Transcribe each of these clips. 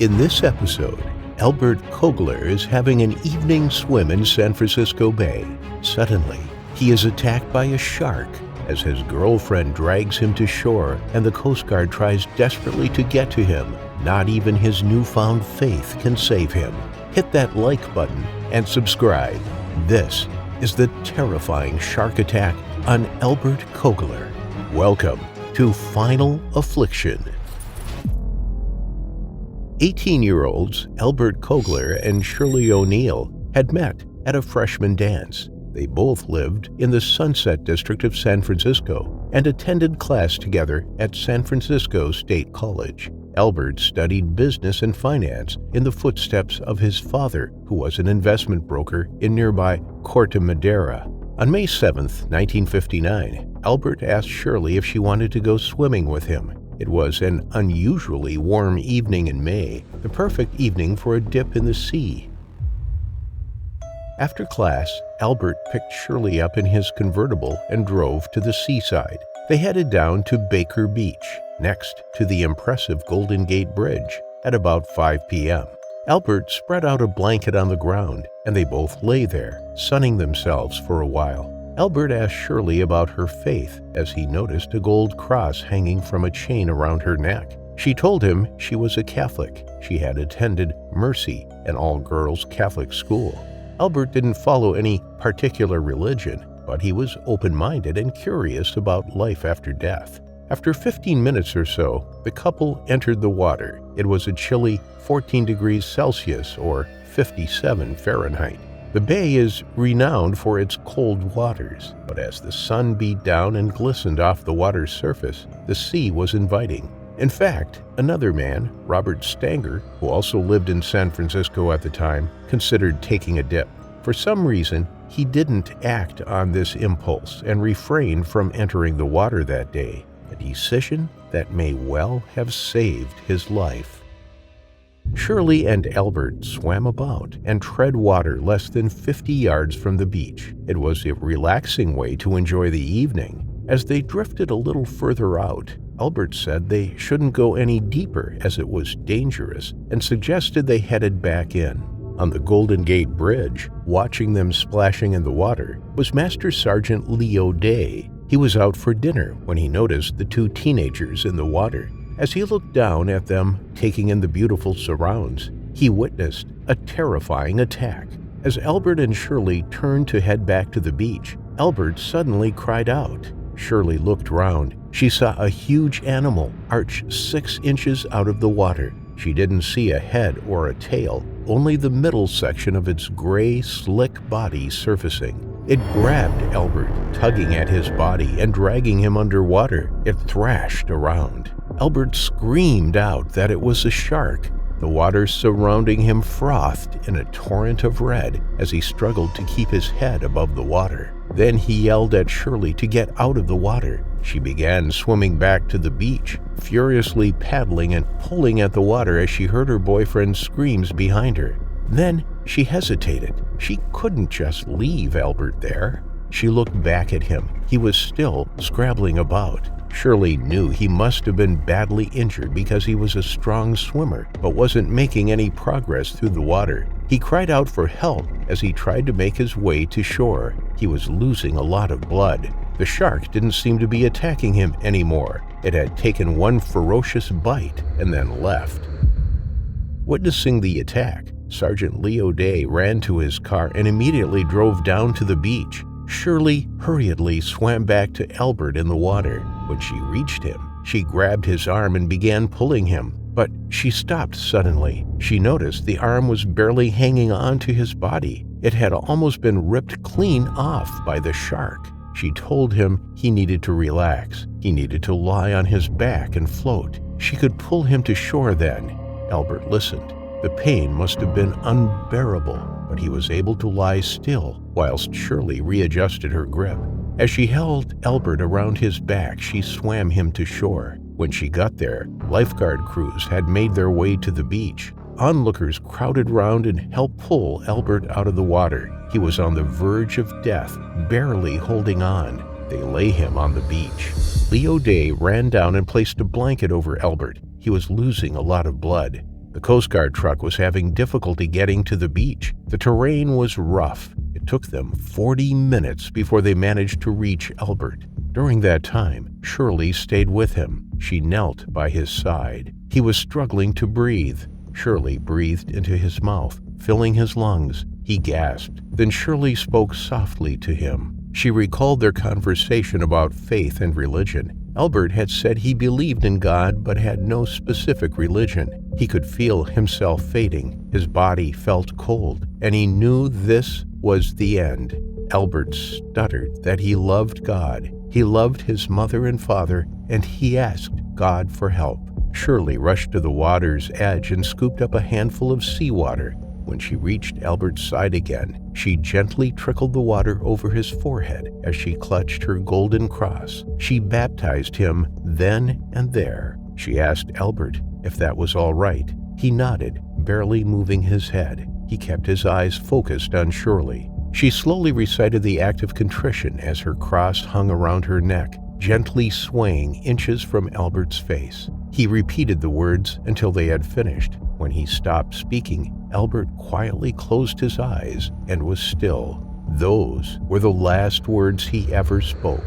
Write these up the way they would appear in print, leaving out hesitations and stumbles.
In this episode, Albert Kogler is having an evening swim in San Francisco Bay. Suddenly, he is attacked by a shark as his girlfriend drags him to shore and the Coast Guard tries desperately to get to him. Not even his newfound faith can save him. Hit that like button and subscribe. This is the terrifying shark attack on Albert Kogler. Welcome to Final Affliction. 18-year-olds Albert Kogler and Shirley O'Neill had met at a freshman dance. They both lived in the Sunset District of San Francisco and attended class together at San Francisco State College. Albert studied business and finance in the footsteps of his father, who was an investment broker in nearby Corte Madera. On May 7, 1959, Albert asked Shirley if she wanted to go swimming with him. It was an unusually warm evening in May, the perfect evening for a dip in the sea. After class, Albert picked Shirley up in his convertible and drove to the seaside. They headed down to Baker Beach, next to the impressive Golden Gate Bridge, at about 5 p.m. Albert spread out a blanket on the ground, and they both lay there, sunning themselves for a while. Albert asked Shirley about her faith as he noticed a gold cross hanging from a chain around her neck. She told him she was a Catholic. She had attended Mercy, an all-girls Catholic school. Albert didn't follow any particular religion, but he was open-minded and curious about life after death. After 15 minutes or so, the couple entered the water. It was a chilly 14 degrees Celsius or 57 Fahrenheit. The bay is renowned for its cold waters, but as the sun beat down and glistened off the water's surface, the sea was inviting. In fact, another man, Robert Stanger, who also lived in San Francisco at the time, considered taking a dip. For some reason, he didn't act on this impulse and refrained from entering the water that day, a decision that may well have saved his life. Shirley and Albert swam about and tread water less than 50 yards from the beach. It was a relaxing way to enjoy the evening. As they drifted a little further out, Albert said they shouldn't go any deeper as it was dangerous and suggested they headed back in. On the Golden Gate Bridge, watching them splashing in the water, was Master Sergeant Leo Day. He was out for dinner when he noticed the two teenagers in the water. As he looked down at them, taking in the beautiful surrounds, he witnessed a terrifying attack. As Albert and Shirley turned to head back to the beach, Albert suddenly cried out. Shirley looked round. She saw a huge animal arch 6 inches out of the water. She didn't see a head or a tail, only the middle section of its gray, slick body surfacing. It grabbed Albert, tugging at his body and dragging him underwater. It thrashed around. Albert screamed out that it was a shark. The water surrounding him frothed in a torrent of red as he struggled to keep his head above the water. Then he yelled at Shirley to get out of the water. She began swimming back to the beach, furiously paddling and pulling at the water as she heard her boyfriend's screams behind her. Then she hesitated. She couldn't just leave Albert there. She looked back at him. He was still scrabbling about. Shirley knew he must have been badly injured because he was a strong swimmer, but wasn't making any progress through the water. He cried out for help as he tried to make his way to shore. He was losing a lot of blood. The shark didn't seem to be attacking him anymore. It had taken one ferocious bite and then left. Witnessing the attack, Sergeant Leo Day ran to his car and immediately drove down to the beach. Shirley hurriedly swam back to Albert in the water. When she reached him, she grabbed his arm and began pulling him, but she stopped suddenly. She noticed the arm was barely hanging on to his body. It had almost been ripped clean off by the shark. She told him he needed to relax. He needed to lie on his back and float. She could pull him to shore then. Albert listened. The pain must have been unbearable, but he was able to lie still whilst Shirley readjusted her grip. As she held Albert around his back, she swam him to shore. When she got there, lifeguard crews had made their way to the beach. Onlookers crowded round and helped pull Albert out of the water. He was on the verge of death, barely holding on. They lay him on the beach. Leo Day ran down and placed a blanket over Albert. He was losing a lot of blood. The Coast Guard truck was having difficulty getting to the beach. The terrain was rough. It took them 40 minutes before they managed to reach Albert. During that time, Shirley stayed with him. She knelt by his side. He was struggling to breathe. Shirley breathed into his mouth, filling his lungs. He gasped. Then Shirley spoke softly to him. She recalled their conversation about faith and religion. Albert had said he believed in God but had no specific religion. He could feel himself fading. His body felt cold, and he knew this was the end. Albert stuttered that he loved God. He loved his mother and father, and he asked God for help. Shirley rushed to the water's edge and scooped up a handful of seawater. When she reached Albert's side again, she gently trickled the water over his forehead as she clutched her golden cross. She baptized him then and there. She asked Albert if that was all right. He nodded, barely moving his head. He kept his eyes focused on Shirley. She slowly recited the act of contrition as her cross hung around her neck, gently swaying inches from Albert's face. He repeated the words until they had finished. When he stopped speaking, Albert quietly closed his eyes and was still. Those were the last words he ever spoke.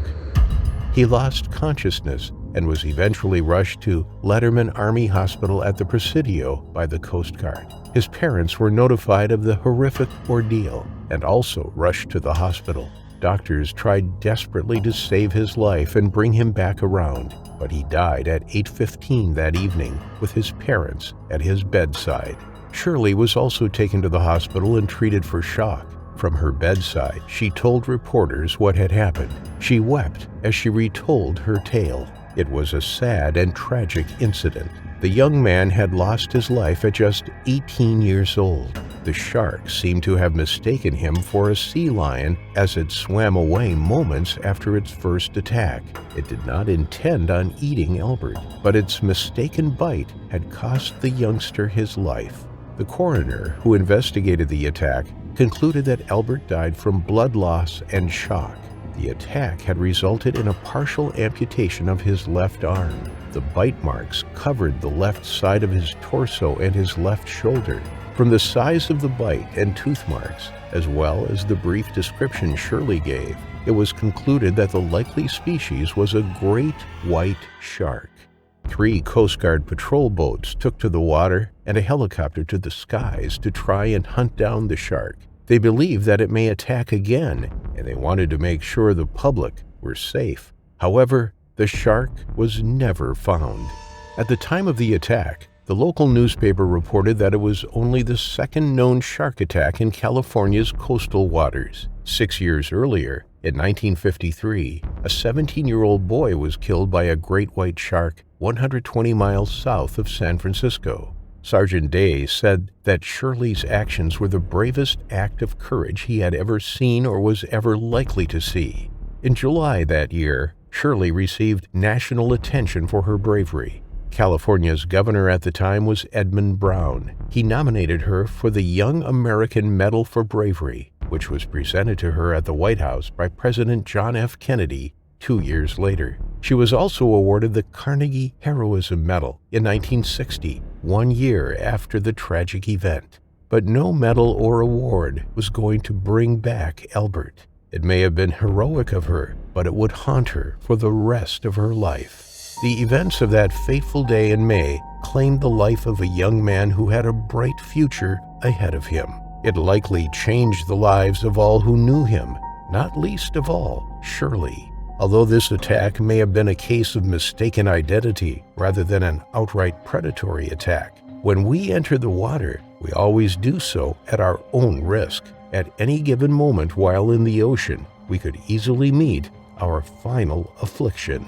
He lost consciousness and was eventually rushed to Letterman Army Hospital at the Presidio by the Coast Guard. His parents were notified of the horrific ordeal and also rushed to the hospital. Doctors tried desperately to save his life and bring him back around, but he died at 8:15 that evening with his parents at his bedside. Shirley was also taken to the hospital and treated for shock. From her bedside, she told reporters what had happened. She wept as she retold her tale. It was a sad and tragic incident. The young man had lost his life at just 18 years old. The shark seemed to have mistaken him for a sea lion as it swam away moments after its first attack. It did not intend on eating Albert, but its mistaken bite had cost the youngster his life. The coroner who investigated the attack concluded that Albert died from blood loss and shock. The attack had resulted in a partial amputation of his left arm. The bite marks covered the left side of his torso and his left shoulder. From the size of the bite and tooth marks, as well as the brief description Shirley gave, it was concluded that the likely species was a great white shark. 3 Coast Guard patrol boats took to the water and a helicopter to the skies to try and hunt down the shark. They believed that it may attack again, and they wanted to make sure the public were safe. However, the shark was never found. At the time of the attack, the local newspaper reported that it was only the second known shark attack in California's coastal waters. 6 years earlier, in 1953, a 17-year-old boy was killed by a great white shark 120 miles south of San Francisco. Sergeant Day said that Shirley's actions were the bravest act of courage he had ever seen or was ever likely to see. In July that year, Shirley received national attention for her bravery. California's governor at the time was Edmund Brown. He nominated her for the Young American Medal for Bravery, which was presented to her at the White House by President John F. Kennedy 2 years later. She was also awarded the Carnegie Heroism Medal in 1960, 1 year after the tragic event. But no medal or award was going to bring back Albert. It may have been heroic of her, but it would haunt her for the rest of her life. The events of that fateful day in May claimed the life of a young man who had a bright future ahead of him. It likely changed the lives of all who knew him, not least of all, Shirley. Although this attack may have been a case of mistaken identity rather than an outright predatory attack, when we enter the water, we always do so at our own risk. At any given moment while in the ocean, we could easily meet our final affliction.